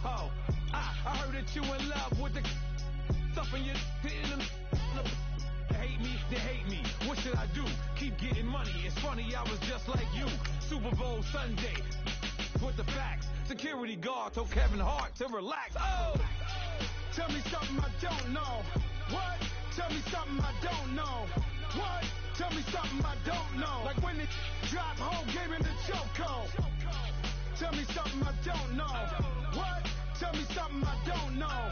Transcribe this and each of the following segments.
ho. I heard that you in love with the stuff in your hitting them. Hate me, they hate me. What should I do? Keep getting money. It's funny, I was just like you. Super Bowl Sunday. With the facts. Security guard told Kevin Hart to relax. Oh! Tell me something I don't know. What? Tell me something I don't know. What? Tell me something I don't know. Like when it drop home, game in the chokehold. Tell me something I don't know. What? Tell me something I don't know.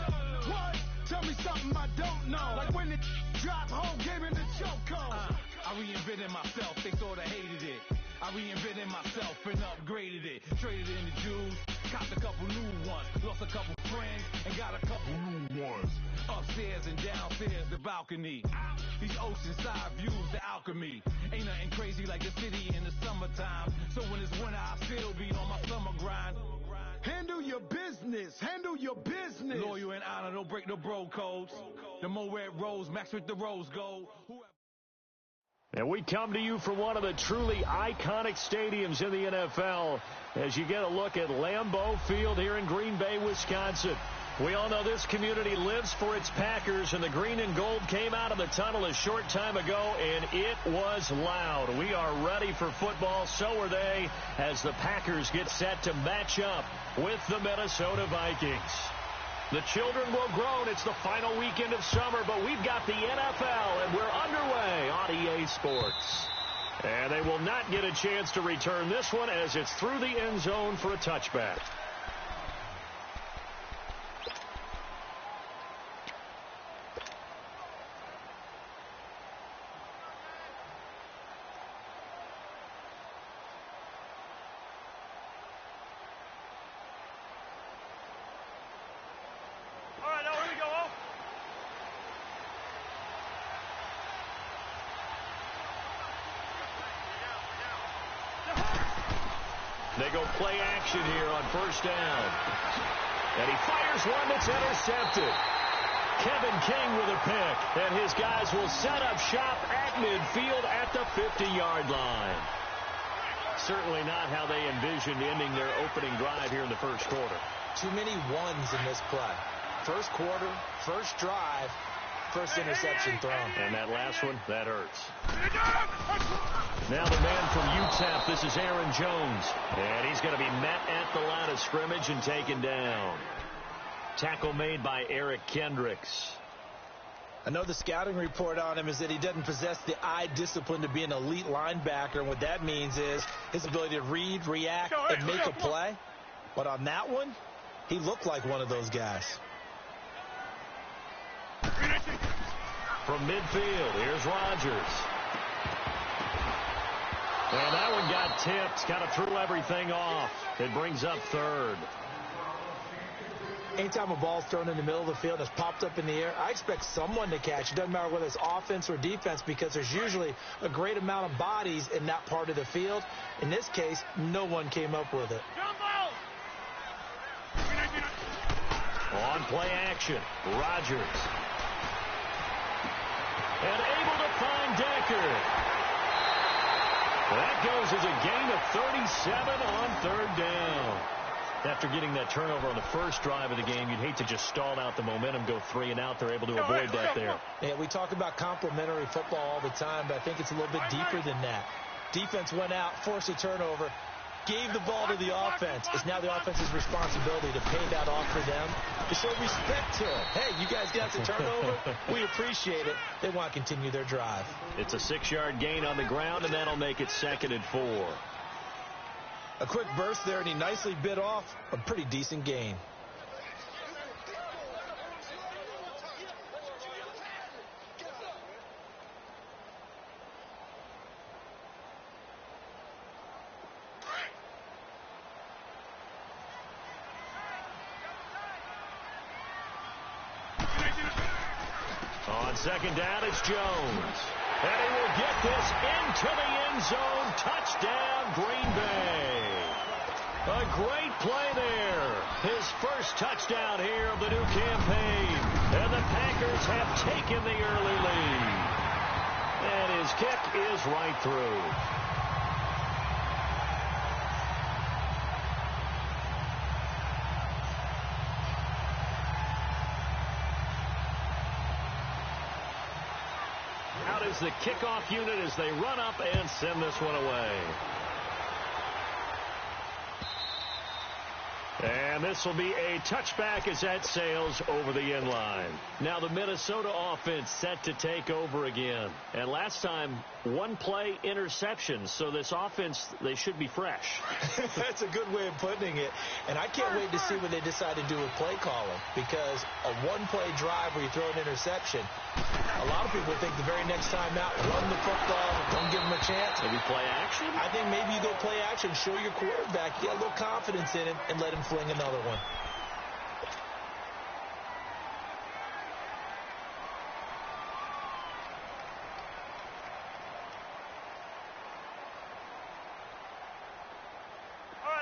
What? Tell me something I don't know. Like when it drop home, game in the chokehold. I reinvented myself, they thought I hated it. I reinvented myself and upgraded it. Traded in the Jews, copped a couple new ones. Lost a couple friends and got a couple new ones. Upstairs and downstairs, the balcony. These oceanside views, the alchemy. Ain't nothing crazy like the city in the summertime. So when it's winter, I still be on my summer grind. Handle your business, handle your business. Loyal and honor, don't break no bro codes. The more red rose, max with the rose gold. And we come to you from one of the truly iconic stadiums in the NFL as you get a look at Lambeau Field here in Green Bay, Wisconsin. We all know this community lives for its Packers, and the green and gold came out of the tunnel a short time ago, and it was loud. We are ready for football. So are they as the Packers get set to match up with the Minnesota Vikings. The children will groan. It's the final weekend of summer, but we've got the NFL, and we're underway on EA Sports. And they will not get a chance to return this one as it's through the end zone for a touchback. They go play action here on first down. And he fires one that's intercepted. Kevin King with a pick. And his guys will set up shop at midfield at the 50-yard line. Certainly not how they envisioned ending their opening drive here in the first quarter. Too many ones in this play. First quarter, first drive, first interception thrown. And that last one, that hurts. Now the man from UTEP, this is Aaron Jones. And he's going to be met at the line of scrimmage and taken down. Tackle made by Eric Kendricks. I know the scouting report on him is that he doesn't possess the eye discipline to be an elite linebacker. And what that means is his ability to read, react, and make a play. But on that one, he looked like one of those guys. From midfield, here's Rodgers. And that one got tipped, kind of threw everything off. It brings up third. Anytime a ball's thrown in the middle of the field and it's popped up in the air, I expect someone to catch. It doesn't matter whether it's offense or defense because there's usually a great amount of bodies in that part of the field. In this case, no one came up with it. On play action, Rodgers. And able to find Decker. That goes as a gain of 37 on third down. After getting that turnover on the first drive of the game, you'd hate to just stall out the momentum, go 3 and out. They're able to avoid that there. Yeah, we talk about complementary football all the time, but I think it's a little bit deeper than that. Defense went out, forced a turnover, gave the ball to the offense. It's now the offense's responsibility to pay that off for them, to show respect to it. Hey, you guys got the turnover. We appreciate it. They want to continue their drive. It's a 6-yard gain on the ground, and that'll make it 2nd and 4. A quick burst there, and he nicely bit off a pretty decent gain. On second down, it's Jones. And he will get this into the end zone. Touchdown, Green Bay. A great play there. His first touchdown here of the new campaign. And the Packers have taken the early lead. And his kick is right through. is the kickoff unit as they run up and send this one away. And this will be a touchback as that sails over the end line. Now the Minnesota offense set to take over again. And last time, one-play interception. So this offense, they should be fresh. That's a good way of putting it. And I can't wait to see what they decide to do with play calling. Because a one-play drive where you throw an interception, a lot of people think the very next time out, run the football, don't give them a chance. Maybe play action? I think maybe you go play action, show your quarterback, get a little confidence in him, and let him fling another one.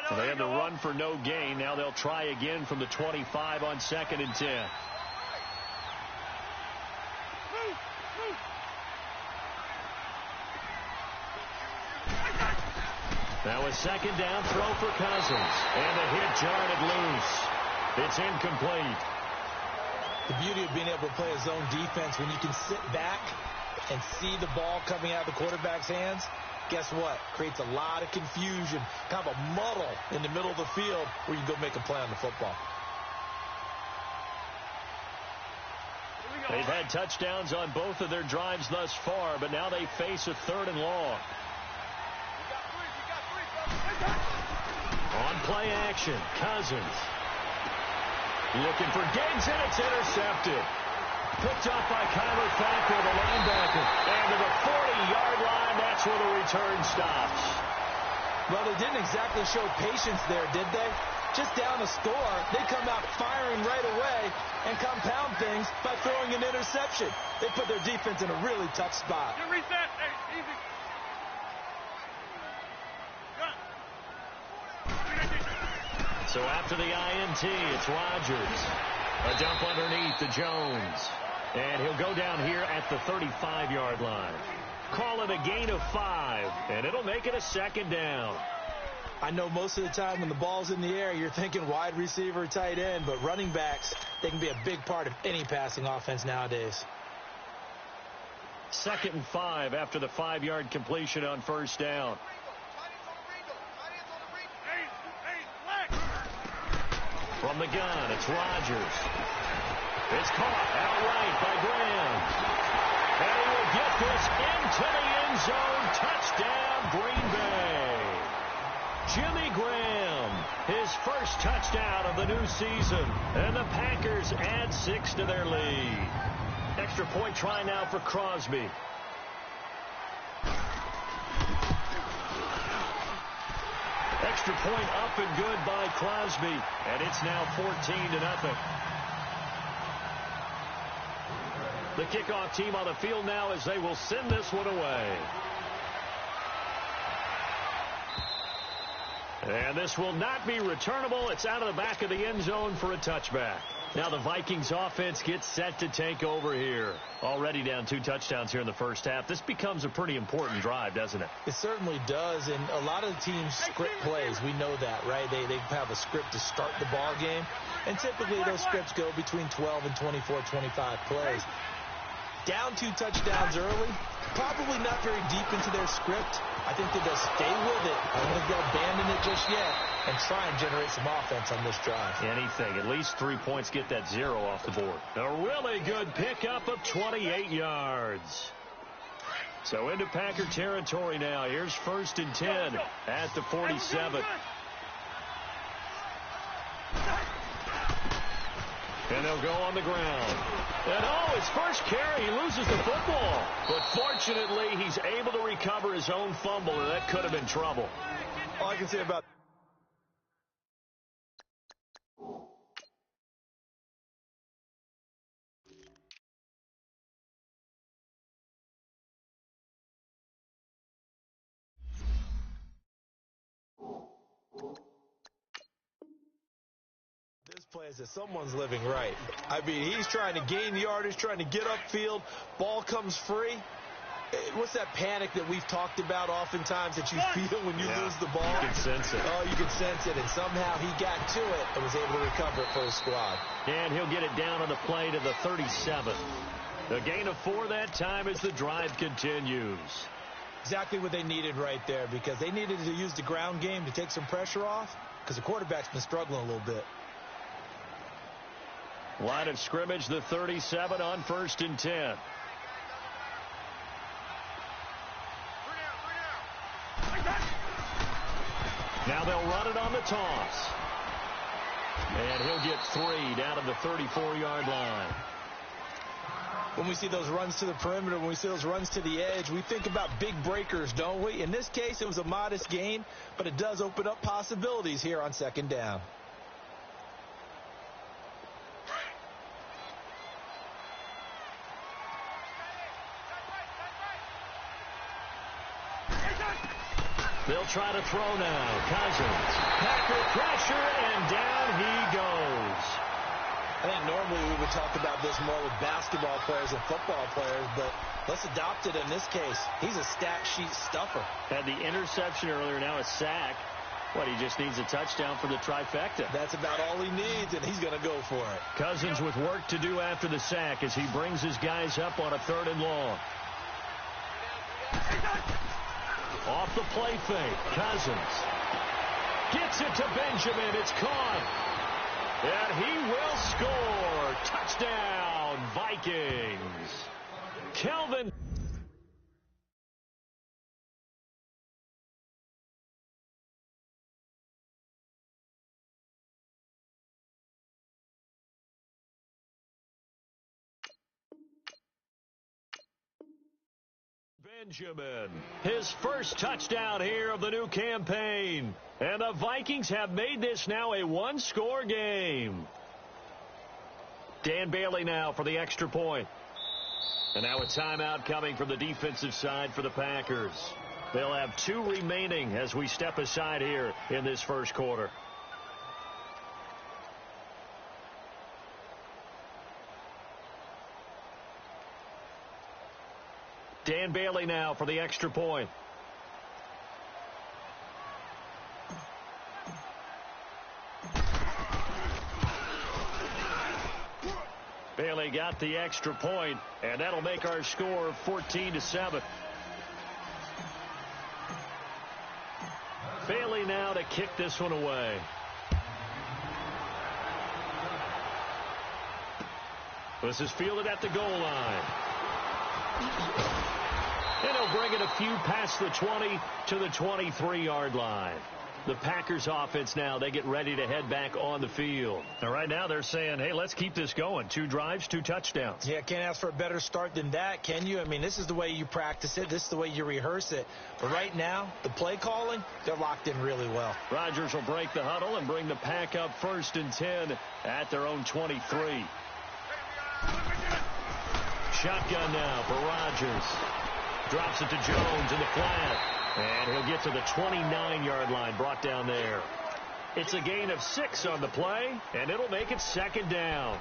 So they had to run for no gain. Now they'll try again from the 25 on 2nd and 10. Now a 2nd down throw for Cousins. And the hit jarred it loose. It's incomplete. The beauty of being able to play a zone defense when you can sit back and see the ball coming out of the quarterback's hands, guess what? Creates a lot of confusion, kind of a muddle in the middle of the field where you go make a play on the football. They've had touchdowns on both of their drives thus far, but now they face a 3rd and long. On play action, Cousins. Looking for Diggs, and it's intercepted. Picked up by Kyler Fackrell, the linebacker. And to the 40-yard line, that's where the return stops. Well, they didn't exactly show patience there, did they? Just down a score, they come out firing right away and compound things by throwing an interception. They put their defense in a really tough spot. Reset. Hey, easy. So after the INT, it's Rodgers. A dump underneath to Jones. And he'll go down here at the 35-yard line. Call it a gain of 5, and it'll make it a 2nd down. I know most of the time when the ball's in the air, you're thinking wide receiver, tight end, but running backs, they can be a big part of any passing offense nowadays. 2nd and 5 after the 5-yard completion on 1st down. From the gun, it's Rodgers. It's caught outright by Graham. And he will get this into the end zone. Touchdown, Green Bay. Jimmy Graham, his first touchdown of the new season. And the Packers add 6 to their lead. Extra point try now for Crosby. Extra point up and good by Crosby. And it's now 14-0. The kickoff team on the field now as they will send this one away. And this will not be returnable. It's out of the back of the end zone for a touchback. Now the Vikings offense gets set to take over here. Already down 2 touchdowns here in the first half. This becomes a pretty important drive, doesn't it? It certainly does, and a lot of the teams script plays. We know that, right? They have a script to start the ball game, and typically those scripts go between 12 and 24, 25 plays. Down 2 touchdowns early, probably not very deep into their script. I think that they'll stay with it. I don't think they'll abandon it just yet and try and generate some offense on this drive. Anything. At least 3 points, get that 0 off the board. A really good pickup of 28 yards. So into Packer territory now. Here's 1st and 10 at the 47. And they'll go on the ground. And his first carry, he loses the football. But fortunately, he's able to recover his own fumble, and that could have been trouble. All I can say about this play is that someone's living right. I mean, he's trying to gain yardage, trying to get upfield. Ball comes free. What's that panic that we've talked about oftentimes that you feel when you lose the ball? You can sense it. Oh, you can sense it. And somehow he got to it and was able to recover it for his squad. And he'll get it down on the play to the 37. A gain of 4 that time as the drive continues. Exactly what they needed right there, because they needed to use the ground game to take some pressure off, because the quarterback's been struggling a little bit. Line of scrimmage, the 37 on 1st and 10. Now they'll run it on the toss. And he'll get 3 down at the 34-yard line. When we see those runs to the perimeter, when we see those runs to the edge, we think about big breakers, don't we? In this case, it was a modest gain, but it does open up possibilities here on 2nd down. They'll try to throw now. Cousins. Packer pressure, and down he goes. I think normally we would talk about this more with basketball players and football players, but let's adopt it in this case. He's a stat sheet stuffer. Had the interception earlier, now a sack. What, he just needs a touchdown for the trifecta. That's about all he needs, and he's going to go for it. Cousins with work to do after the sack as he brings his guys up on a 3rd and long. Off the play fake, Cousins gets it to Benjamin. It's caught. And he will score. Touchdown, Vikings. Kelvin. Benjamin, his first touchdown here of the new campaign. And the Vikings have made this now a 1-score game. Dan Bailey now for the extra point. And now a timeout coming from the defensive side for the Packers. They'll have 2 remaining as we step aside here in this first quarter. Dan Bailey now for the extra point. Bailey got the extra point, and that'll make our score 14-7. Bailey now to kick this one away. This is fielded at the goal line. And he'll bring it a few past the 20 to the 23-yard line. The Packers offense now, they get ready to head back on the field. And right now they're saying, hey, let's keep this going. 2 drives, 2 touchdowns. Yeah, can't ask for a better start than that, can you? I mean, this is the way you practice it. This is the way you rehearse it. But right now, the play calling, they're locked in really well. Rodgers will break the huddle and bring the Pack up 1st and 10 at their own 23. Shotgun now for Rodgers. Drops it to Jones in the flat. And he'll get to the 29-yard line, brought down there. It's a gain of 6 on the play, and it'll make it 2nd down.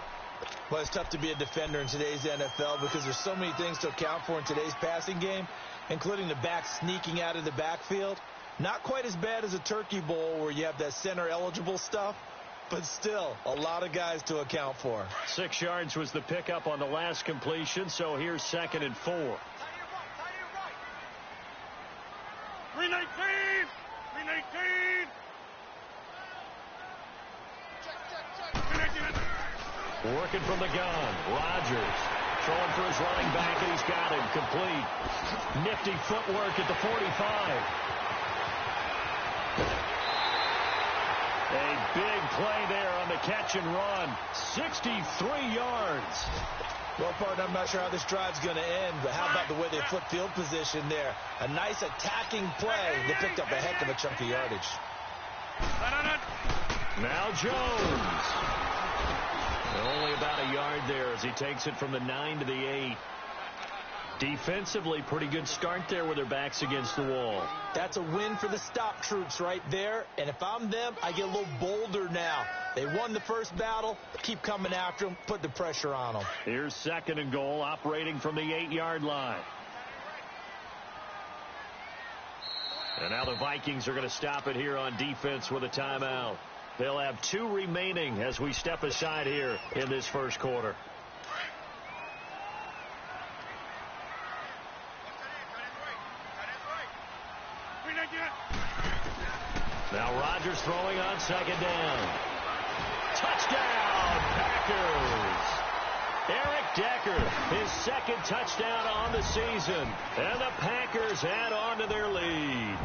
Well, it's tough to be a defender in today's NFL because there's so many things to account for in today's passing game, including the back sneaking out of the backfield. Not quite as bad as a turkey bowl where you have that center-eligible stuff, but still a lot of guys to account for. 6 yards was the pickup on the last completion, so here's 2nd and 4. 319! 319! Working from the gun. Rodgers throwing for his running back, and he's got him complete. Nifty footwork at the 45. A big play there on the catch and run. 63 yards. Well, partner, I'm not sure how this drive's going to end, but how about the way they flip field position there? A nice attacking play. They picked up a heck of a chunk of yardage. Now Jones. Only about a yard there as he takes it from the 9 to the 8. Defensively, pretty good start there with their backs against the wall. That's a win for the stop troops right there. And if I'm them, I get a little bolder now. They won the first battle. Keep coming after them. Put the pressure on them. Here's 2nd and goal, operating from the 8-yard line. And now the Vikings are going to stop it here on defense with a timeout. They'll have 2 remaining as we step aside here in this first quarter. Rodgers throwing on second down. Touchdown, Packers. Eric Decker, his second touchdown on the season. And the Packers add on to their lead.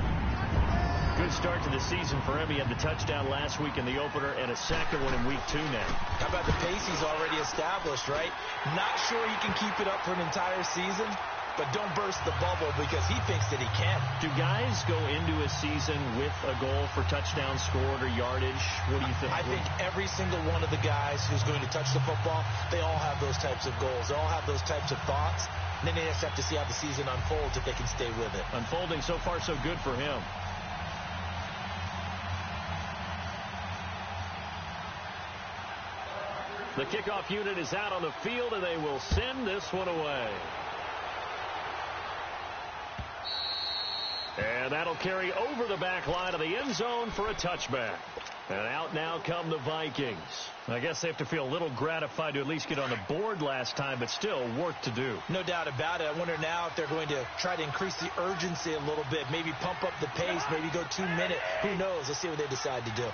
Good start to the season for him. He had the touchdown last week in the opener and a second one in week 2 now. How about the pace he's already established, right? Not sure he can keep it up for an entire season, but don't burst the bubble because he thinks that he can. Do guys go into a season with a goal for touchdown scored or yardage? What do you think? I think every single one of the guys who's going to touch the football, they all have those types of goals. They all have those types of thoughts. And then they just have to see how the season unfolds if they can stay with it. Unfolding so far so good for him. The kickoff unit is out on the field, and they will send this one away. And that'll carry over the back line of the end zone for a touchback. And out now come the Vikings. I guess they have to feel a little gratified to at least get on the board last time, but still work to do. No doubt about it. I wonder now if they're going to try to increase the urgency a little bit, maybe pump up the pace, maybe go 2 minutes. Who knows? Let's see what they decide to do.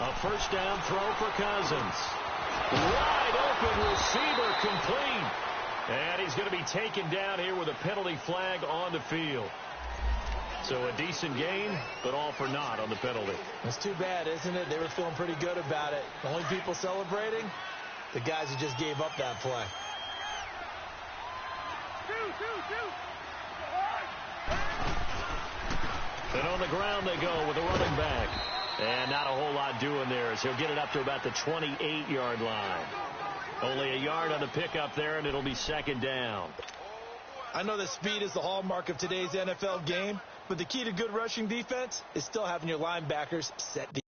A first down throw for Cousins. Wide open receiver complete. And he's going to be taken down here with a penalty flag on the field. So a decent gain, but all for naught on the penalty. That's too bad, isn't it? They were feeling pretty good about it. The only people celebrating, the guys who just gave up that play. And on the ground they go with a running back. And not a whole lot doing there as he'll get it up to about the 28-yard line. Only a yard on the pickup there, and it'll be second down. I know that speed is the hallmark of today's NFL game, but the key to good rushing defense is still having your linebackers set the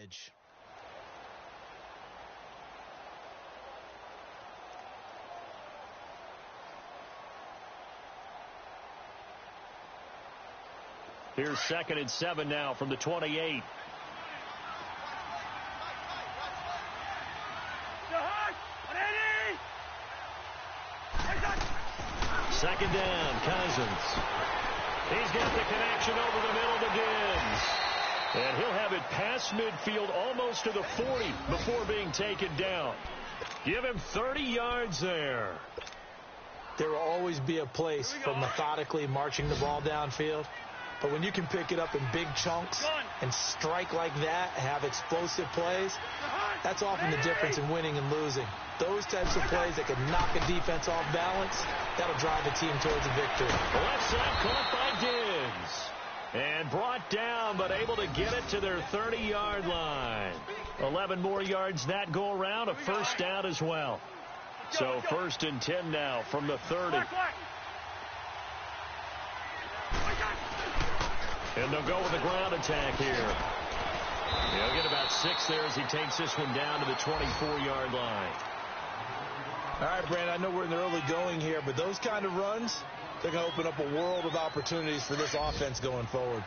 edge. Here's 2nd and 7 now from the 28. Second down, Cousins. He's got the connection over the middle to Gibbs. And he'll have it past midfield almost to the 40 before being taken down. Give him 30 yards there. There will always be a place for methodically marching the ball downfield. But when you can pick it up in big chunks and strike like that and have explosive plays, that's often the difference in winning and losing. Those types of plays that can knock a defense off balance, that'll drive a team towards a victory. Left side caught by Diggs. And brought down, but able to get it to their 30-yard line. 11 more yards that go around, a first down as well. So 1st and 10 now from the 30. And they'll go with the ground attack here. He'll get about 6 there as he takes this one down to the 24-yard line. All right, Brandon, I know we're in the early going here, but those kind of runs, they're going to open up a world of opportunities for this offense going forward.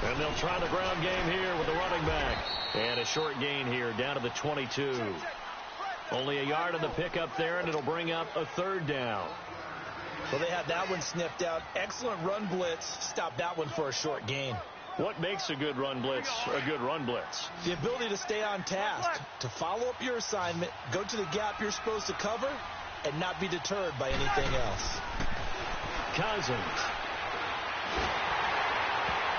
And they'll try the ground game here with the running back. And a short gain here down to the 22. Only a yard on the pickup there, and it'll bring up a third down. Well, they had that one sniffed out. Excellent run blitz. Stop that one for a short gain. What makes a good run blitz a good run blitz? The ability to stay on task, to follow up your assignment, go to the gap you're supposed to cover, and not be deterred by anything else. Cousins.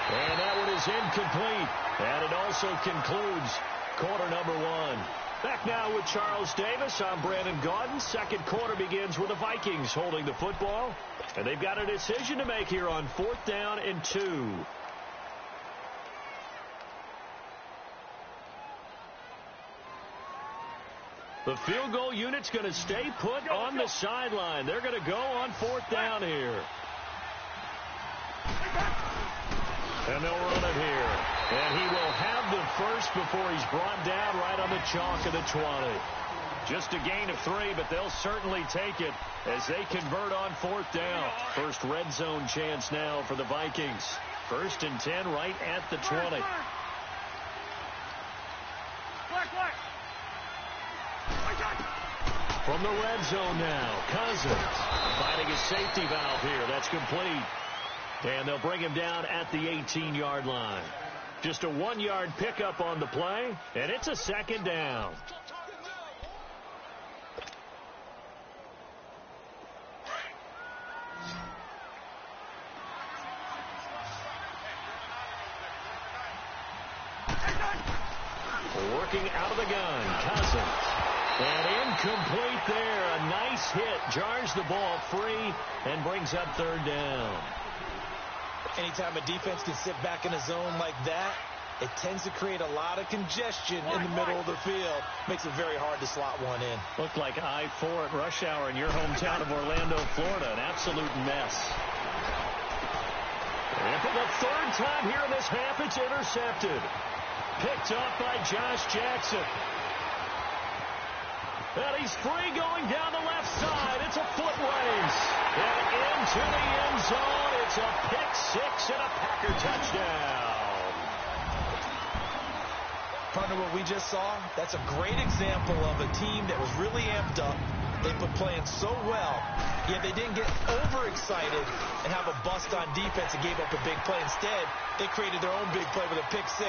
And that one is incomplete. And it also concludes quarter number one. Back now with Charles Davis. I'm Brandon Gaudin. Second quarter begins with the Vikings holding the football. And they've got a decision to make here on 4th down and 2. The field goal unit's going to stay put on the sideline. They're going to go on 4th down here. And they'll run it here. And he will have the first before he's brought down right on the chalk of the 20. Just a gain of 3, but they'll certainly take it as they convert on 4th down. First red zone chance now for the Vikings. 1st and 10 right at the 20. From the red zone now, Cousins finding a safety valve here. That's complete. And they'll bring him down at the 18-yard line. Just a 1-yard pickup on the play, and it's a 2nd down. Working out of the gun, Cousins. And incomplete there. A nice hit. Jars the ball free and brings up 3rd down. Anytime a defense can sit back in a zone like that, it tends to create a lot of congestion in the middle of the field. Makes it very hard to slot one in. Looked like I-4 at rush hour in your hometown of Orlando, Florida. An absolute mess. And for the 3rd time here in this half, it's intercepted. Picked off by Josh Jackson. And he's free going down the left side. It's a foot race. And into the end zone. It's a pick-6 and a Packer touchdown. Partner, what we just saw, that's a great example of a team that was really amped up. They've been playing so well, yet they didn't get overexcited and have a bust on defense and gave up a big play. Instead, they created their own big play with a pick-6.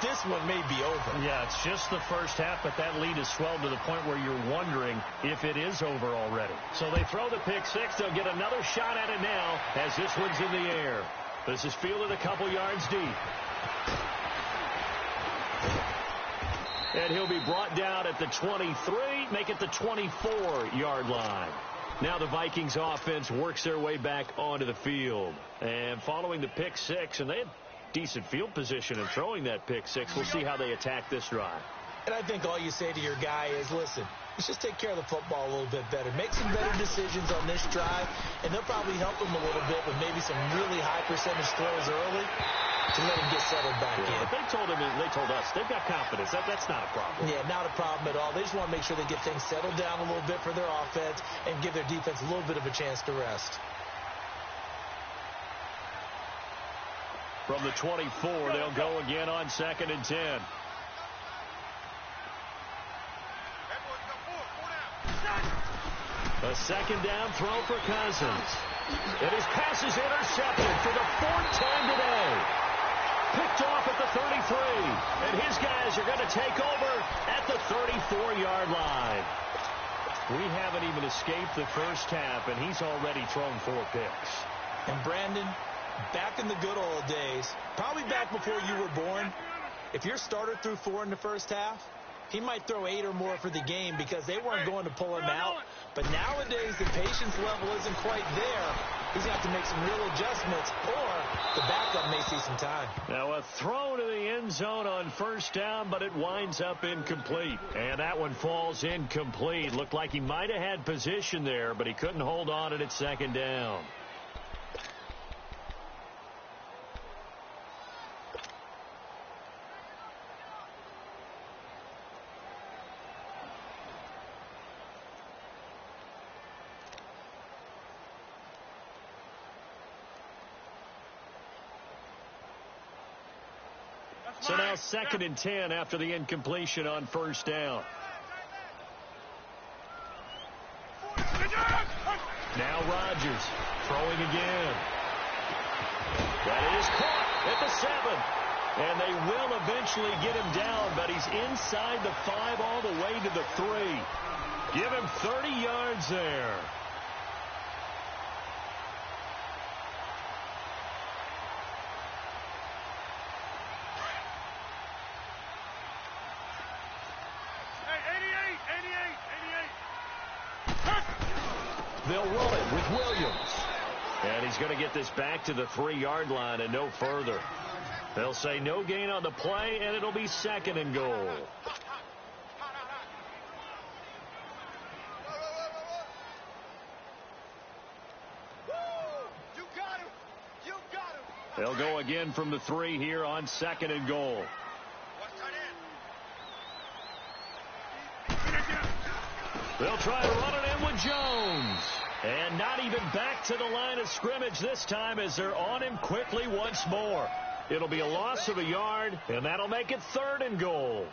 This one may be over. Yeah, it's just the first half, but that lead has swelled to the point where you're wondering if it is over already. So they throw the pick-6. They'll get another shot at it now as this one's in the air. This is fielded a couple yards deep. And he'll be brought down at the 23, make it the 24-yard line. Now the Vikings offense works their way back onto the field. And following the pick-6, and they had decent field position in throwing that pick-6. We'll see how they attack this drive. And I think all you say to your guy is, listen, let's just take care of the football a little bit better. Make some better decisions on this drive, and they'll probably help him a little bit with maybe some really high percentage throws early to let him get settled back in. If they told us they've got confidence. That's not a problem. Yeah, not a problem at all. They just want to make sure they get things settled down a little bit for their offense and give their defense a little bit of a chance to rest. From the 24, they'll go again on 2nd and 10. A 2nd down throw for Cousins. And his pass is intercepted for the 4th time today. Picked off at the 33. And his guys are going to take over at the 34-yard line. We haven't even escaped the first half, and he's already thrown 4 picks. And Brandon, back in the good old days, probably back before you were born, if your starter threw 4 in the first half, he might throw 8 or more for the game because they weren't going to pull him out. But nowadays, the patience level isn't quite there. He's going to have to make some real adjustments, or the backup may see some time. Now a throw to the end zone on 1st down, but it winds up incomplete. And that one falls incomplete. Looked like he might have had position there, but he couldn't hold on at 2nd down. So now 2nd and 10 after the incompletion on first down. Now Rodgers throwing again. That is caught at the 7. And they will eventually get him down, but he's inside the 5 all the way to the 3. Give him 30 yards there. They'll roll it with Williams. And he's going to get this back to the 3-yard line and no further. They'll say no gain on the play, and it'll be 2nd and goal. They'll go again from the 3 here on 2nd and goal. They'll try to run it in with Jones. And not even back to the line of scrimmage this time as they're on him quickly once more. It'll be a loss of a yard, and that'll make it 3rd and goal.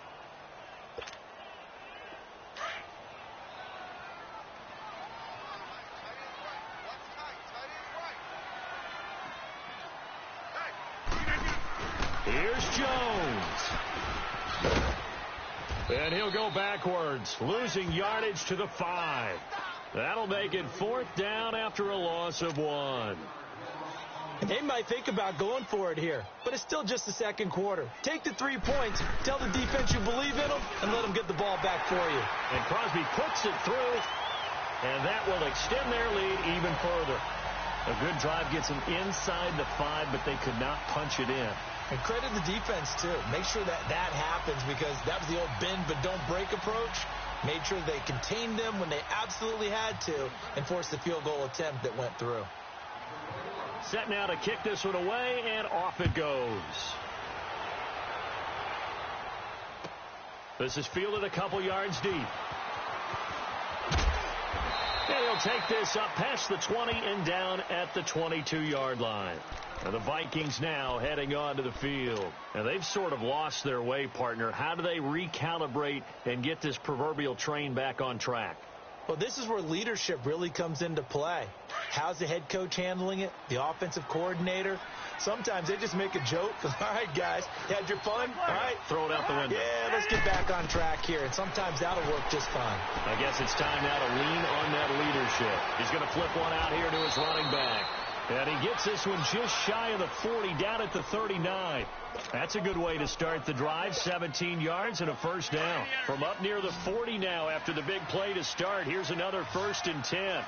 Here's Jones. And he'll go backwards, losing yardage to the 5. That'll make it 4th down after a loss of 1. They might think about going for it here, but it's still just the 2nd quarter. Take the 3 points, tell the defense you believe in them, and let them get the ball back for you. And Crosby puts it through, and that will extend their lead even further. A good drive gets them inside the 5, but they could not punch it in. And credit the defense, too. Make sure that happens because that was the old bend but don't break approach. Made sure they contained them when they absolutely had to and forced the field goal attempt that went through. Set now to kick this one away, and off it goes. This is fielded a couple yards deep. And he'll take this up past the 20 and down at the 22-yard line. And the Vikings now heading onto the field. And they've sort of lost their way, partner. How do they recalibrate and get this proverbial train back on track? Well, this is where leadership really comes into play. How's the head coach handling it? The offensive coordinator? Sometimes they just make a joke. All right, guys, you had your fun? All right. Throw it out the window. Yeah, let's get back on track here. And sometimes that'll work just fine. I guess it's time now to lean on that leadership. He's going to flip one out here to his running back. And he gets this one just shy of the 40, down at the 39. That's a good way to start the drive. 17 yards and a 1st down. From up near the 40 now after the big play to start. Here's another 1st and 10.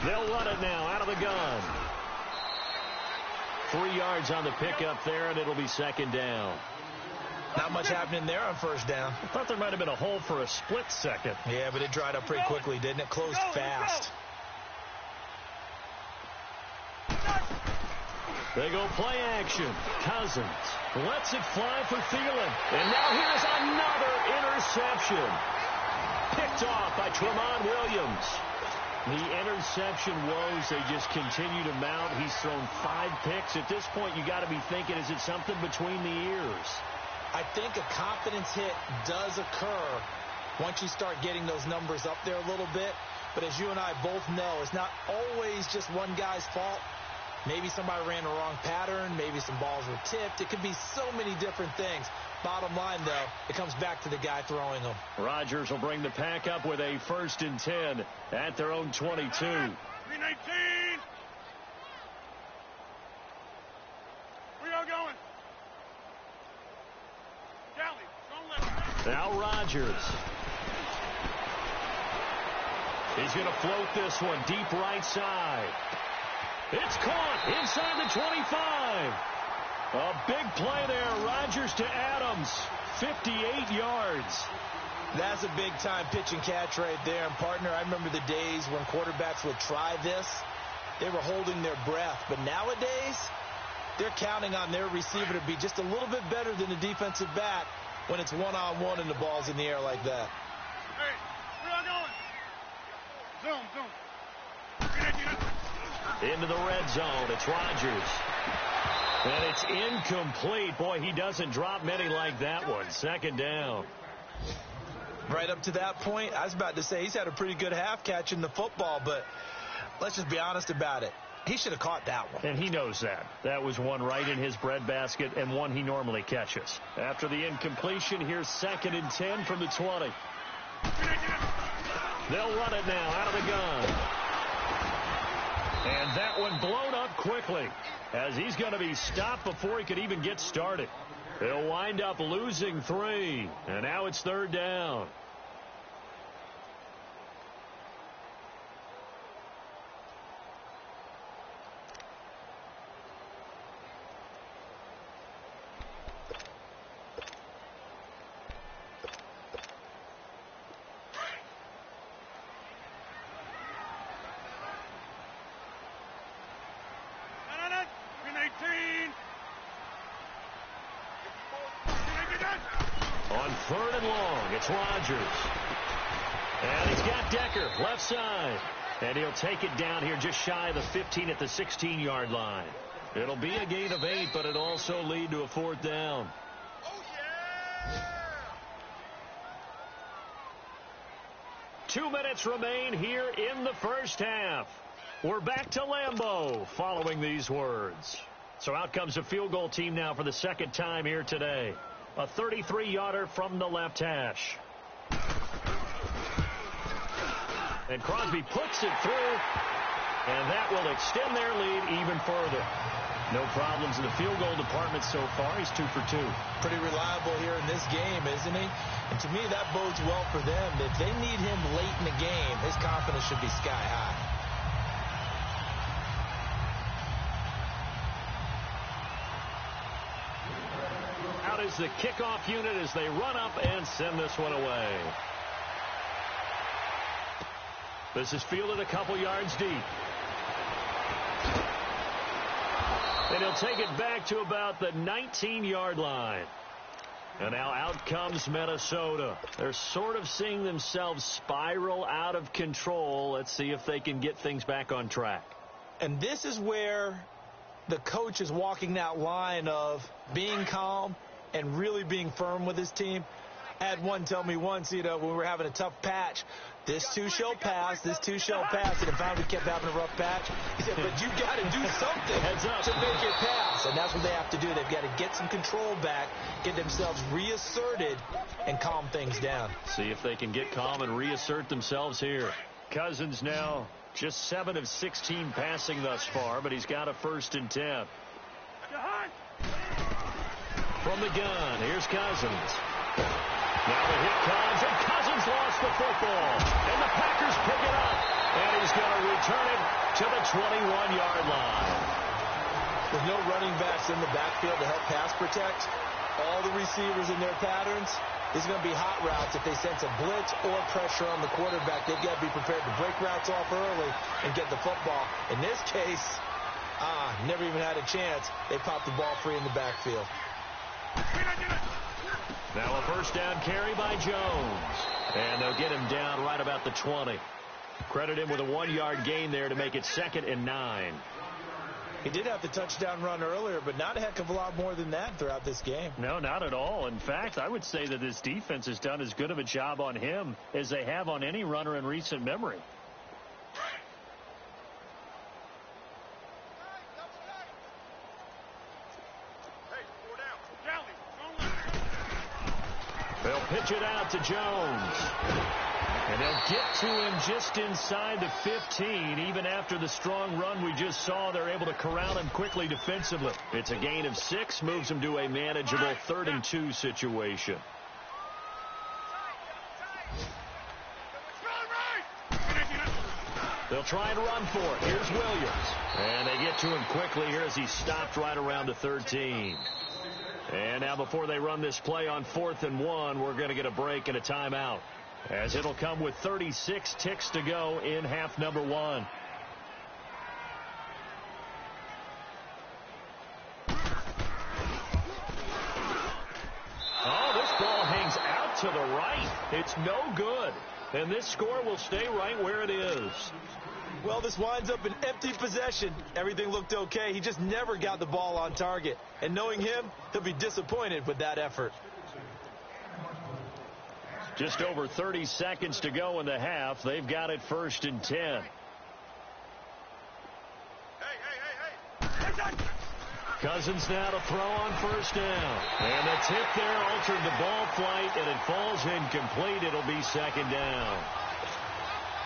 They'll run it now out of the gun. 3 yards on the pickup there, and it'll be 2nd down. Not much happening there on 1st down. I thought there might have been a hole for a split second. Yeah, but it dried up pretty quickly, didn't it? Closed fast. They go play action. Cousins lets it fly for Thielen. And now here's another interception. Picked off by Tramon Williams. The interception woes, they just continue to mount. He's thrown 5 picks. At this point, you got to be thinking, is it something between the ears? I think a confidence hit does occur once you start getting those numbers up there a little bit. But as you and I both know, it's not always just one guy's fault. Maybe somebody ran the wrong pattern. Maybe some balls were tipped. It could be so many different things. Bottom line, though, it comes back to the guy throwing them. Rodgers will bring the pack up with a 1st and 10 at their own 22. 319. Where y'all going? Now Rodgers. He's going to float this one deep right side. It's caught inside the 25. A big play there. Rodgers to Adams. 58 yards. That's a big-time pitch and catch right there. And, partner, I remember the days when quarterbacks would try this. They were holding their breath. But nowadays, they're counting on their receiver to be just a little bit better than the defensive back when it's one-on-one and the ball's in the air like that. Hey, where y'all going? Zoom. Into the red zone. It's Rodgers. And it's incomplete. Boy, he doesn't drop many like that one. Second down. Right up to that point, I was about to say he's had a pretty good half catching the football, but let's just be honest about it. He should have caught that one. And he knows that. That was one right in his breadbasket and one he normally catches. After the incompletion, here's 2nd and 10 from the 20. They'll run it now out of the gun. And that one blown up quickly as he's going to be stopped before he could even get started. They'll wind up losing 3, and now it's 3rd down. On 3rd and long, it's Rodgers. And he's got Decker, left side. And he'll take it down here just shy of the 15 at the 16-yard line. It'll be a gain of 8, but it'll also lead to a 4th down. Oh, yeah! 2 minutes remain here in the first half. We're back to Lambeau following these words. So out comes a field goal team now for the 2nd time here today. A 33-yarder from the left hash. And Crosby puts it through, and that will extend their lead even further. No problems in the field goal department so far. He's 2 for 2. Pretty reliable here in this game, isn't he? And to me, that bodes well for them. If they need him late in the game, his confidence should be sky high. Is the kickoff unit as they run up and send this one away. This is fielded a couple yards deep. And he'll take it back to about the 19-yard line. And now out comes Minnesota. They're sort of seeing themselves spiral out of control. Let's see if they can get things back on track. And this is where the coach is walking that line of being calm and really being firm with his team. I had one tell me once, when we were having a tough patch, this too shall pass, this too shall pass. And if we kept having a rough patch, he said, but you got to do something to make it pass. And that's what they have to do. They've got to get some control back, get themselves reasserted, and calm things down. See if they can get calm and reassert themselves here. Cousins now just 7 of 16 passing thus far, but he's got a 1st and 10. From the gun, here's Cousins. Now the hit comes, and Cousins lost the football. And the Packers pick it up. And he's going to return it to the 21-yard line. With no running backs in the backfield to help pass protect, all the receivers in their patterns, these are going to be hot routes. If they sense a blitz or pressure on the quarterback, they've got to be prepared to break routes off early and get the football. In this case, never even had a chance. They popped the ball free in the backfield. Now a 1st down carry by Jones. And they'll get him down right about the 20. Credit him with a 1-yard gain there to make it 2nd and 9. He did have the touchdown run earlier, but not a heck of a lot more than that throughout this game. No, not at all. In fact, I would say that this defense has done as good of a job on him as they have on any runner in recent memory. They'll pitch it out to Jones. And they'll get to him just inside the 15. Even after the strong run we just saw, they're able to corral him quickly defensively. It's a gain of 6, moves him to a manageable 3rd and 2 situation. They'll try and run for it. Here's Williams. And they get to him quickly here as he's stopped right around the 13. And now before they run this play on 4th and 1, we're going to get a break and a timeout, as it'll come with 36 ticks to go in half number 1. Oh, this ball hangs out to the right. It's no good. And this score will stay right where it is. Well, this winds up an empty possession. Everything looked okay. He just never got the ball on target. And knowing him, he'll be disappointed with that effort. Just over 30 seconds to go in the half. They've got it 1st and 10. Cousins now to throw on 1st down. And the tip there altered the ball flight, and it falls incomplete. It'll be 2nd down.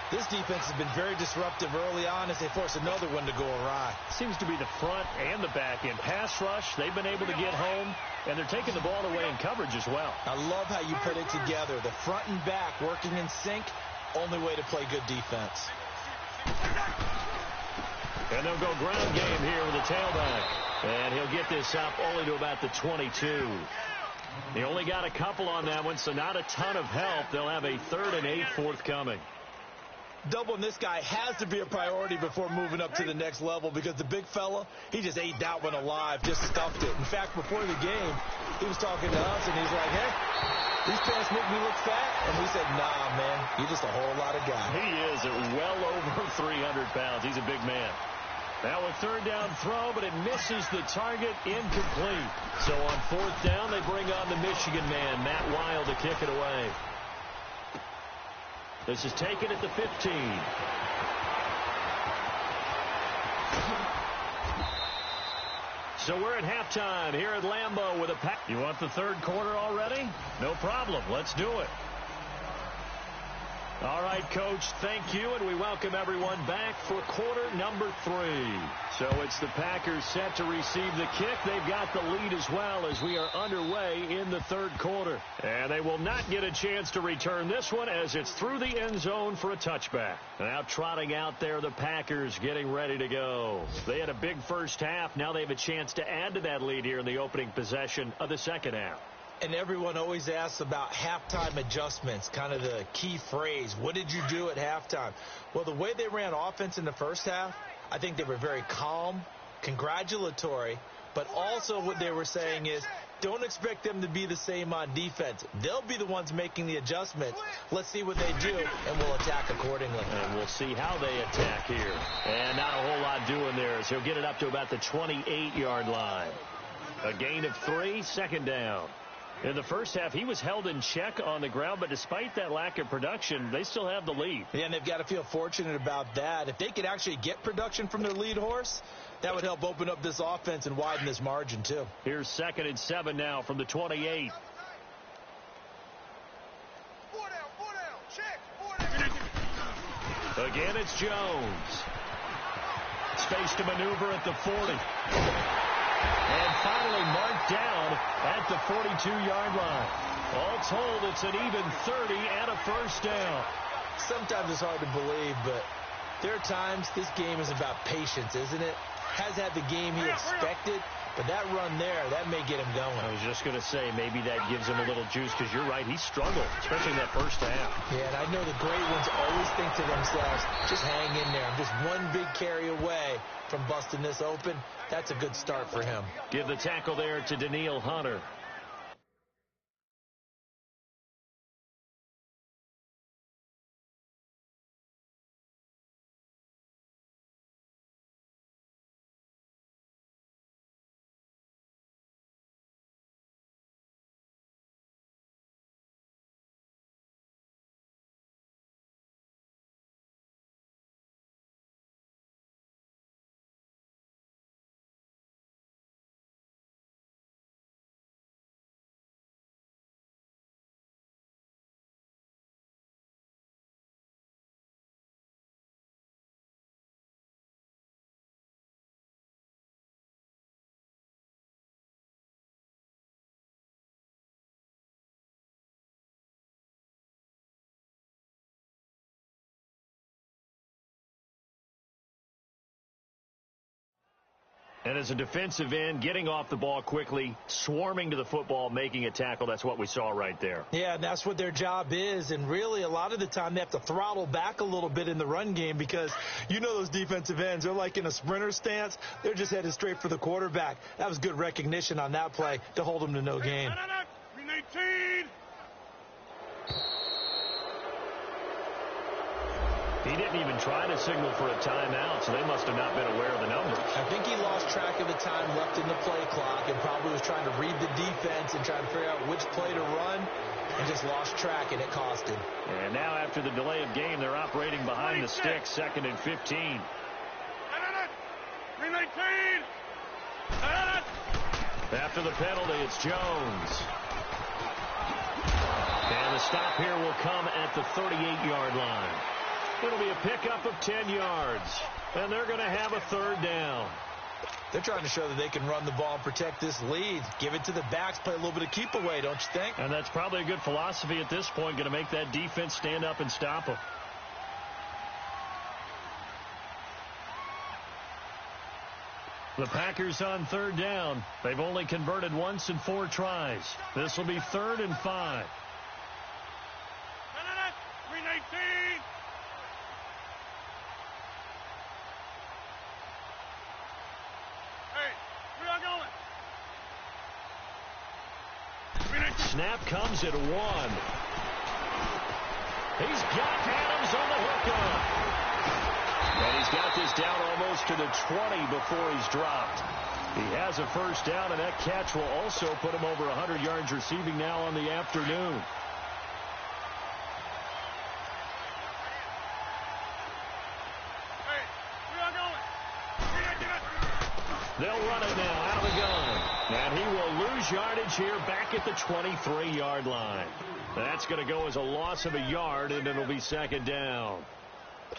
This defense has been very disruptive early on as they force another one to go awry. Seems to be the front and the back end. Pass rush, they've been able to get home, and they're taking the ball away in coverage as well. I love how you put it together. The front and back working in sync, only way to play good defense. And they'll go ground game here with the tailback. And he'll get this up only to about the 22. He only got a couple on that one, so not a ton of help. They'll have a 3rd and 8 forthcoming. Doubling this guy has to be a priority before moving up to the next level because the big fella, he just ate that one alive, just stuffed it. In fact, before the game, he was talking to us, and he's like, hey, these pants make me look fat. And we said, nah, man, you're just a whole lot of guy. He is at well over 300 pounds. He's a big man. Now a 3rd down throw, but it misses the target, incomplete. So on 4th down, they bring on the Michigan man, Matt Wild, to kick it away. This is taken at the 15. So we're at halftime here at Lambeau with a pack. You want the 3rd quarter already? No problem. Let's do it. All right, Coach, thank you, and we welcome everyone back for quarter number 3. So it's the Packers set to receive the kick. They've got the lead as well as we are underway in the 3rd quarter. And they will not get a chance to return this one as it's through the end zone for a touchback. Now trotting out there, the Packers getting ready to go. They had a big first half. Now they have a chance to add to that lead here in the opening possession of the second half. And everyone always asks about halftime adjustments, kind of the key phrase. What did you do at halftime? Well, the way they ran offense in the first half, I think they were very calm, congratulatory, but also what they were saying is don't expect them to be the same on defense. They'll be the ones making the adjustments. Let's see what they do, and we'll attack accordingly. And we'll see how they attack here. And not a whole lot doing there, so he'll get it up to about the 28-yard line. A gain of 3, 2nd down. In the first half, he was held in check on the ground, but despite that lack of production, they still have the lead. Yeah, and they've got to feel fortunate about that. If they could actually get production from their lead horse, that would help open up this offense and widen this margin, too. Here's 2nd and 7 now from the 28. Again, it's Jones. Space to maneuver at the 40. And finally marked down at the 42-yard line. All told, it's an even 30 and a 1st down. Sometimes it's hard to believe, but there are times this game is about patience, isn't it? Has had the game he expected, but that run there, that may get him going. I was just going to say, maybe that gives him a little juice, because you're right, he struggled, especially in that first half. Yeah, and I know the great ones always think to themselves, just hang in there. I'm just one big carry away from busting this open. That's a good start for him. Give the tackle there to Daniil Hunter. And as a defensive end, getting off the ball quickly, swarming to the football, making a tackle, that's what we saw right there. Yeah, and that's what their job is. And really, a lot of the time, they have to throttle back a little bit in the run game because you know those defensive ends, they're like in a sprinter stance. They're just headed straight for the quarterback. That was good recognition on that play to hold them to no gain. He didn't even try to signal for a timeout, so they must have not been aware of the numbers. I think he lost track of the time left in the play clock and probably was trying to read the defense and trying to figure out which play to run and just lost track, and it cost him. And now after the delay of game, they're operating behind the sticks, 2nd and 15. After the penalty, it's Jones. And the stop here will come at the 38-yard line. It'll be a pickup of 10 yards. And they're going to have a 3rd down. They're trying to show that they can run the ball and protect this lead. Give it to the backs, play a little bit of keep away, don't you think? And that's probably a good philosophy at this point, going to make that defense stand up and stop them. The Packers on 3rd down. They've only converted once in 4 tries. This will be 3rd and 5. Snap comes at 1. He's got Adams on the hookup. And he's got this down almost to the 20 before he's dropped. He has a 1st down, and that catch will also put him over 100 yards receiving now on the afternoon. They'll run it now out of the gun. And he will lose yardage here back at the 23-yard line. That's going to go as a loss of a yard, and it'll be 2nd down.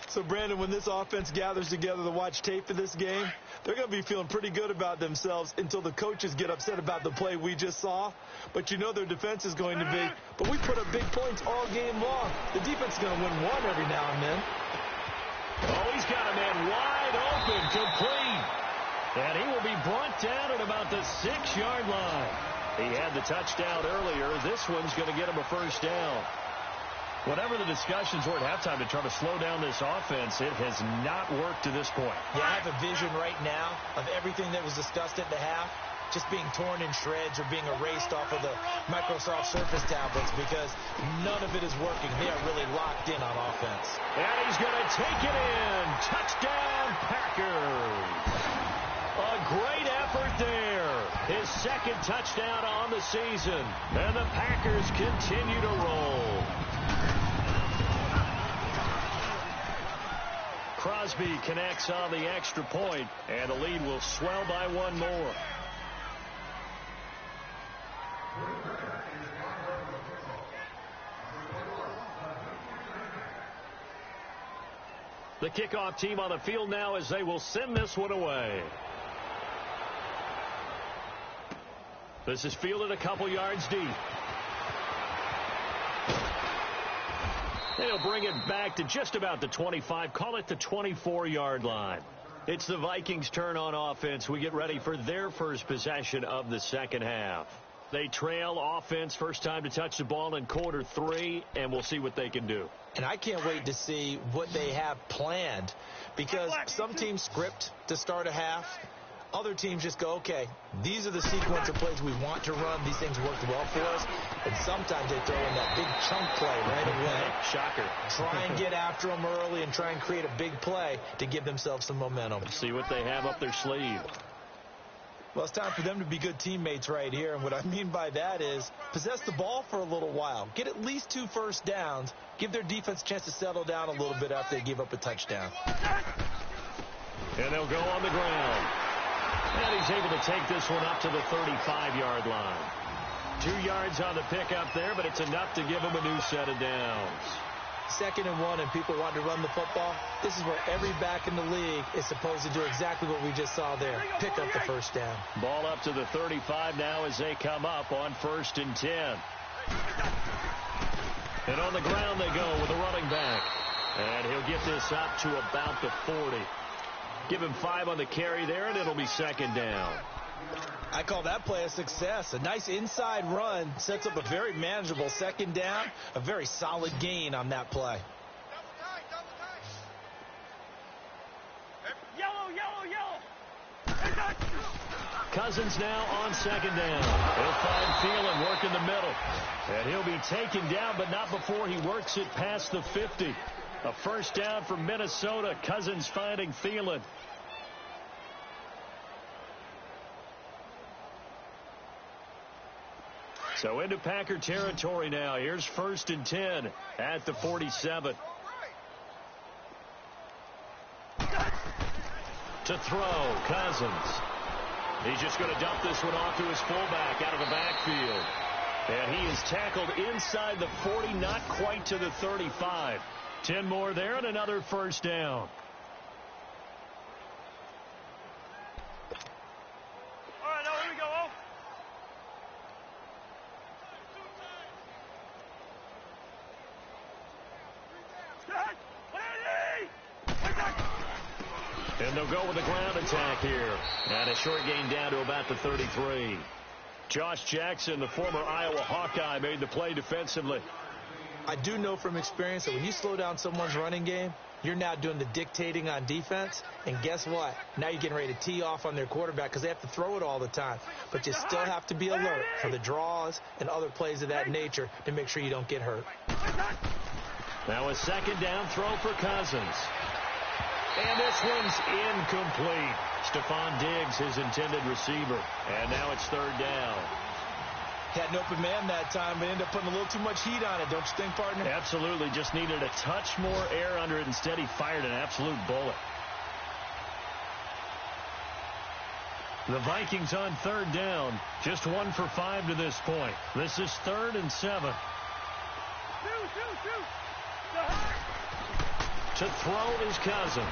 So, Brandon, when this offense gathers together to watch tape of this game, they're going to be feeling pretty good about themselves until the coaches get upset about the play we just saw. But you know their defense is going to be, but we put up big points all game long. The defense is going to win one every now and then. Oh, he's got a man wide open, complete. And he will be brought down at about the 6-yard line. He had the touchdown earlier. This one's going to get him a 1st down. Whatever the discussions were at halftime to try to slow down this offense, it has not worked to this point. Yeah, I have a vision right now of everything that was discussed at the half just being torn in shreds or being erased off of the Microsoft Surface tablets because none of it is working. They are really locked in on offense. And he's going to take it in. Touchdown, Packers. A great effort there. His 2nd touchdown on the season. And the Packers continue to roll. Crosby connects on the extra point, and the lead will swell by 1 more. The kickoff team on the field now as they will send this one away. This is fielded a couple yards deep. They'll bring it back to just about the 25, call it the 24-yard line. It's the Vikings' turn on offense. We get ready for their first possession of the 2nd half. They trail offense, first time to touch the ball in quarter 3, and we'll see what they can do. And I can't wait to see what they have planned because some teams script to start a half. Other teams just go, okay, these are the sequence of plays we want to run. These things worked well for us. And sometimes they throw in that big chunk play right away. Shocker. Try and get after them early and try and create a big play to give themselves some momentum. See what they have up their sleeve. Well, it's time for them to be good teammates right here. And what I mean by that is possess the ball for a little while. Get at least 2 first downs. Give their defense a chance to settle down a little bit after they give up a touchdown. And they'll go on the ground. And he's able to take this one up to the 35-yard line. 2 yards on the pickup there, but it's enough to give him a new set of downs. 2nd and 1, and people want to run the football. This is where every back in the league is supposed to do exactly what we just saw there. Pick up the 1st down. Ball up to the 35 now as they come up on 1st and 10. And on the ground they go with a running back. And he'll get this up to about the 40. Give him 5 on the carry there, and it'll be 2nd down. I call that play a success. A nice inside run sets up a very manageable 2nd down. A very solid gain on that play. Cousins now on 2nd down. He'll find Thielen work in the middle. And he'll be taken down, but not before he works it past the 50. A first down for Minnesota. Cousins finding Thielen. So into Packer territory now. Here's 1st and 10 at the 47. To throw, Cousins. He's just going to dump this one off to his fullback out of the backfield. And he is tackled inside the 40, not quite to the 35. 10 more there and another first down. All right, now here we go. And they'll go with the ground attack here. And a short gain down to about the 33. Josh Jackson, the former Iowa Hawkeye, made the play defensively. I do know from experience that when you slow down someone's running game, you're now doing the dictating on defense. And guess what? Now you're getting ready to tee off on their quarterback because they have to throw it all the time. But you still have to be alert for the draws and other plays of that nature to make sure you don't get hurt. Now a second down throw for Cousins. And this one's incomplete. Stephon Diggs, his intended receiver. And now it's 3rd down. Had an open man that time, but ended up putting a little too much heat on it, don't you think, partner? Absolutely. Just needed a touch more air under it. Instead, he fired an absolute bullet. The Vikings on 3rd down. Just 1 for 5 to this point. This is 3rd and 7. To throw is Cousins.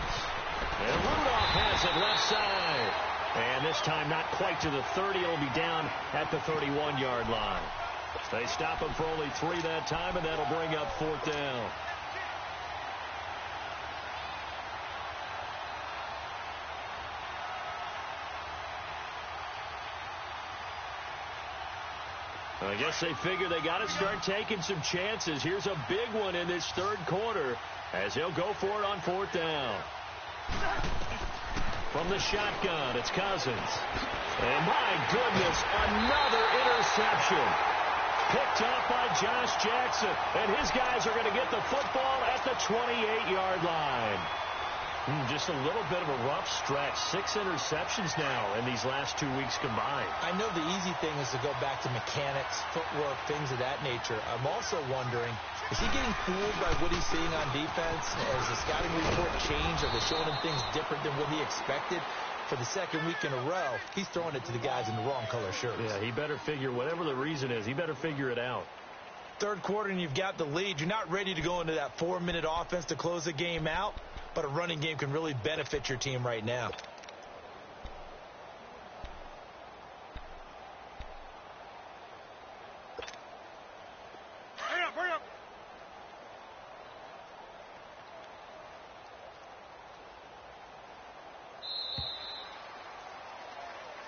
And Rudolph has it left side. And this time not quite to the 30. It'll be down at the 31-yard line. They stop him for only 3 that time, and that'll bring up 4th down. I guess they figure they got to start taking some chances. Here's a big one in this 3rd quarter as he'll go for it on 4th down. From the shotgun, it's Cousins. And my goodness, another interception. Picked off by Josh Jackson. And his guys are going to get the football at the 28-yard line. Just a little bit of a rough stretch. 6 interceptions now in these last 2 weeks combined. I know the easy thing is to go back to mechanics, footwork, things of that nature. I'm also wondering, is he getting fooled by what he's seeing on defense? Has the scouting report changed? Are they showing him things different than what he expected? For the 2nd week in a row, he's throwing it to the guys in the wrong color shirts. Yeah, he better figure, whatever the reason is, he better figure it out. 3rd quarter and you've got the lead. You're not ready to go into that 4-minute offense to close the game out, but a running game can really benefit your team right now. Hurry up.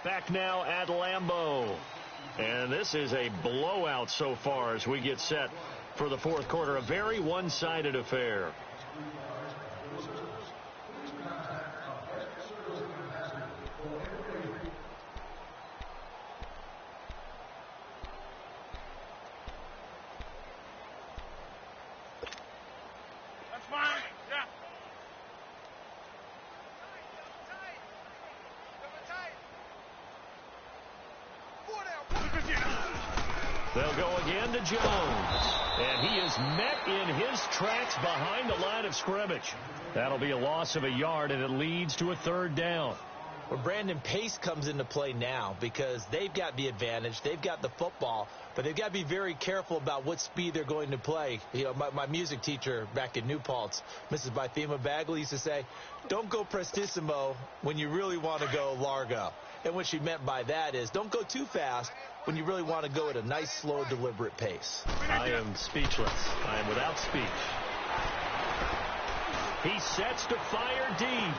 Back now at Lambeau. And this is a blowout so far as we get set for the 4th quarter. A very one-sided affair. That's fine. Yeah. They'll go again to Jones. And he is met in his tracks behind the line of scrimmage. That'll be a loss of a yard, and it leads to a 3rd down. Well, Brandon, pace comes into play now because they've got the advantage. They've got the football, but they've got to be very careful about what speed they're going to play. You know, my music teacher back in New Paltz, Mrs. Bythema Bagley, used to say, don't go prestissimo when you really want to go largo. And what she meant by that is don't go too fast when you really want to go at a nice, slow, deliberate pace. I am speechless. I am without speech. He sets to fire deep.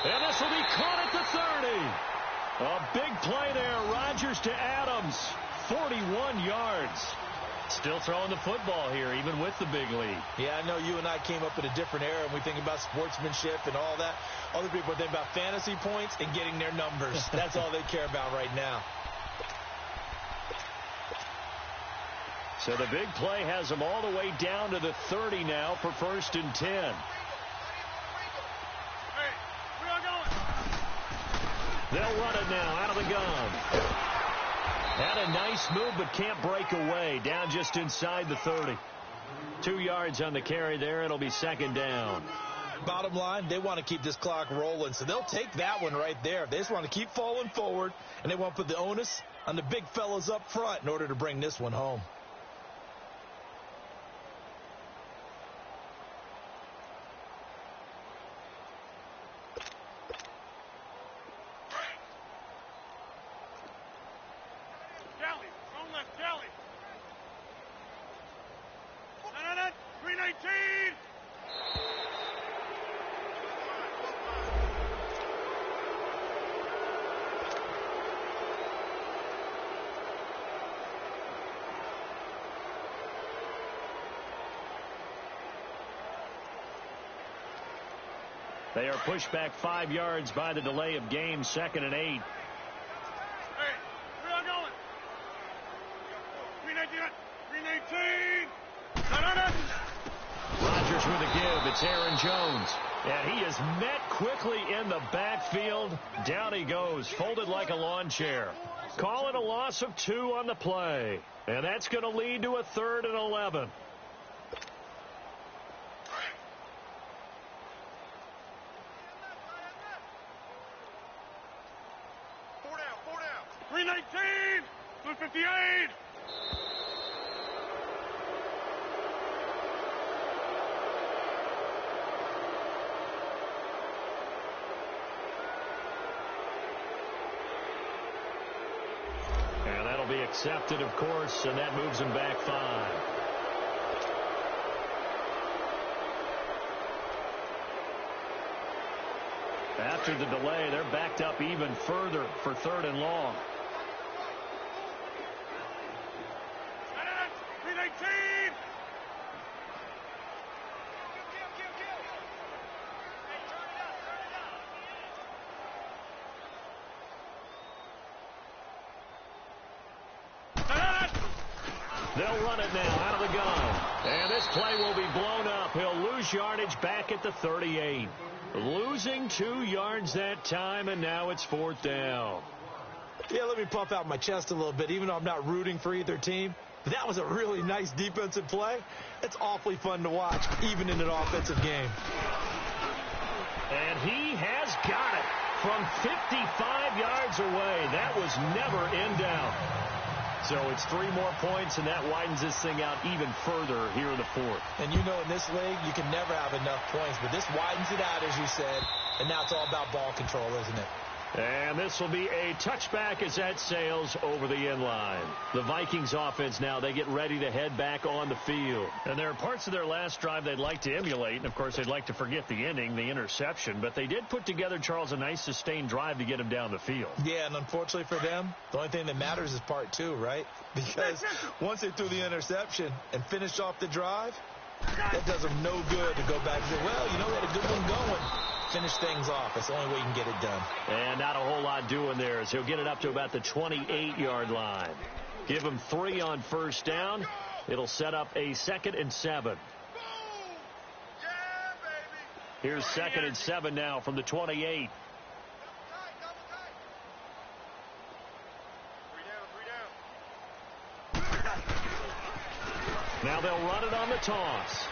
And this will be caught at the 30. A big play there. Rodgers to Adams. 41 yards. Still throwing the football here, even with the big lead. Yeah, I know you and I came up in a different era, and we think about sportsmanship and all that. Other people think about fantasy points and getting their numbers. That's all they care about right now. So the big play has them all the way down to the 30 now for 1st and 10. Hey, we are going. They'll run it now out of the gun. Had a nice move but can't break away. Down just inside the 30. 2 yards on the carry there. It'll be 2nd down. Bottom line, they want to keep this clock rolling, so they'll take that one right there. They just want to keep falling forward, and they want to put the onus on the big fellas up front in order to bring this one home. Kelly, wrong left, Kelly. No, 319. They are pushed back 5 yards by the delay of game. 2nd and 8. Hey, we are going. 319. Rodgers with a give. It's Aaron Jones. And he is met quickly in the backfield. Down he goes, folded like a lawn chair. Calling a loss of 2 on the play. And that's going to lead to a 3rd and 11. Four down. 319. 258. And that'll be accepted, of course, and that moves him back 5. After the delay, they're backed up even further for 3rd and long. 319. They'll run it now out of the gun. And this play will be blown up. He'll lose yardage back at the 38. Losing 2 yards that time, and now it's 4th down. Yeah, let me puff out my chest a little bit, even though I'm not rooting for either team. But that was a really nice defensive play. It's awfully fun to watch, even in an offensive game. And he has got it from 55 yards away. That was never in doubt. So it's 3 more points, and that widens this thing out even further here in the 4th. And you know in this league, you can never have enough points, but this widens it out, as you said, and now it's all about ball control, isn't it? And this will be a touchback as that sails over the end line. The Vikings offense now, they get ready to head back on the field. And there are parts of their last drive they'd like to emulate. And, of course, they'd like to forget the ending, the interception. But they did put together, Charles, a nice sustained drive to get him down the field. Yeah, and unfortunately for them, the only thing that matters is part 2, right? Because once they threw the interception and finished off the drive, that does them no good to go back and say, well, you know, we had a good one going. Finish things off. That's the only way you can get it done. And not a whole lot doing there as he'll get it up to about the 28-yard line. Give him 3 on 1st down. It'll set up a 2nd and 7. Here's 2nd and 7 now from the 28. Now they'll run it on the toss.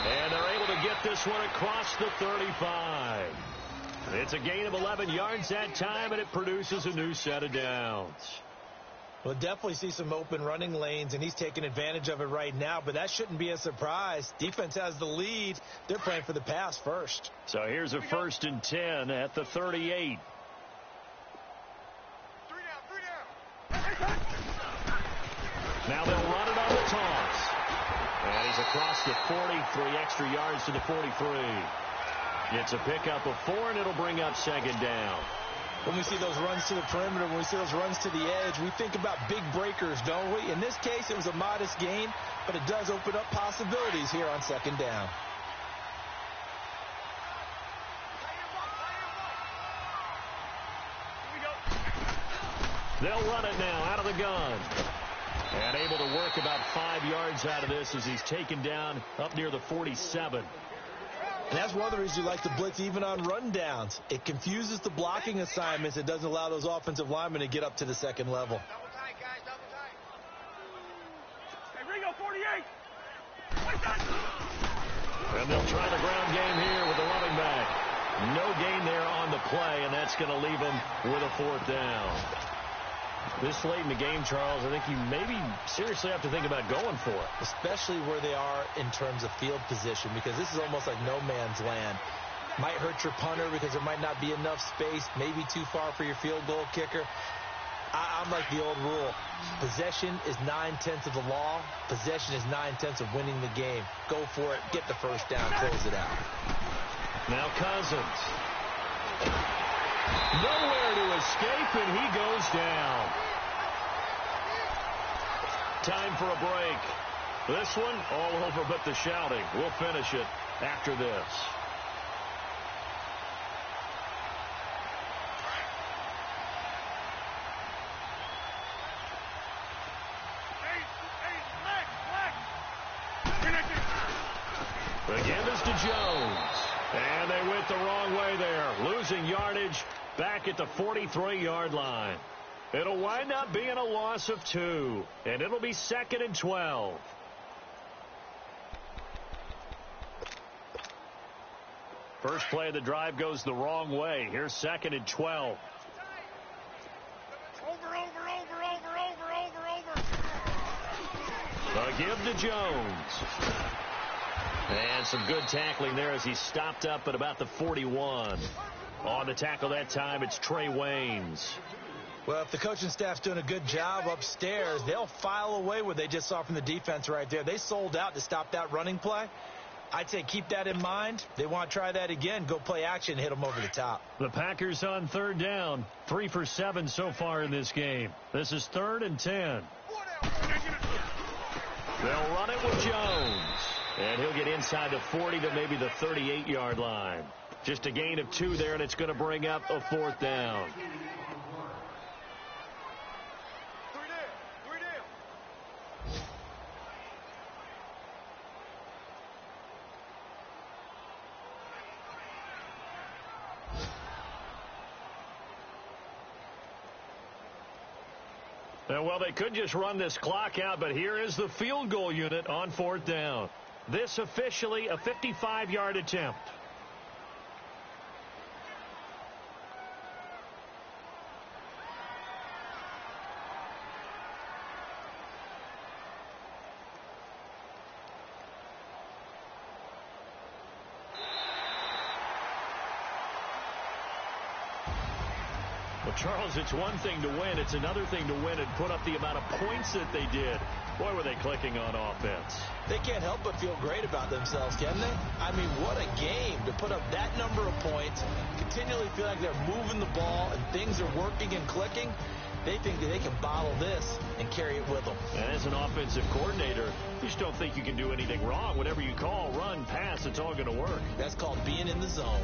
And they're able to get this one across the 35. It's a gain of 11 yards that time, and it produces a new set of downs. We'll definitely see some open running lanes, and he's taking advantage of it right now, but that shouldn't be a surprise. Defense has the lead. They're playing for the pass first. So here's a 1st and 10 at the 38. 3 down. Now they'll run it on the toss. And he's across the 40, 3 extra yards to the 43. It's a pickup of 4, and it'll bring up 2nd down. When we see those runs to the perimeter, when we see those runs to the edge, we think about big breakers, don't we? In this case, it was a modest gain, but it does open up possibilities here on 2nd down. They'll run it now out of the gun. And able to took about 5 yards out of this as he's taken down up near the 47. And that's one of the reasons you like to blitz even on rundowns. It confuses the blocking assignments. It doesn't allow those offensive linemen to get up to the second level. Double tight, guys, double tight. Hey, Ringo, 48. And they'll try the ground game here with the running back. No gain there on the play, and that's going to leave him with a 4th down. This late in the game, Charles, I think you maybe seriously have to think about going for it. Especially where they are in terms of field position, because this is almost like no man's land. Might hurt your punter because there might not be enough space, maybe too far for your field goal kicker. I'm like the old rule. Possession is 9/10 of the law. Possession is 9/10 of winning the game. Go for it. Get the first down. Close it out. Now Cousins. Nowhere to escape, and he goes down. Time for a break. This one all over but the shouting. We'll finish it after this. Again is to Jones. And they went the wrong way there. Losing yardage back at the 43-yard line. It'll wind up being a loss of 2. And it'll be 2nd and 12. First play of the drive goes the wrong way. Here's 2nd and 12. Over. A give to Jones. And some good tackling there as he stopped up at about the 41. On the tackle that time, it's Trey Waynes. Well, if the coaching staff's doing a good job upstairs, they'll file away what they just saw from the defense right there. They sold out to stop that running play. I'd say keep that in mind. They want to try that again. Go play action, hit them over the top. The Packers on 3rd down. 3 for 7 so far in this game. This is 3rd and 10. They'll run it with Jones. And he'll get inside the 40 to maybe the 38-yard line. Just a gain of 2 there, and it's going to bring up a 4th down. Three down. Well, they could just run this clock out, but here is the field goal unit on 4th down. This officially a 55-yard attempt. Well, Charles, it's one thing to win. It's another thing to win and put up the amount of points that they did. Boy, were they clicking on offense. They can't help but feel great about themselves, can they? I mean, what a game to put up that number of points, continually feel like they're moving the ball and things are working and clicking. They think that they can bottle this and carry it with them. And as an offensive coordinator, you just don't think you can do anything wrong. Whatever you call, run, pass, it's all going to work. That's called being in the zone.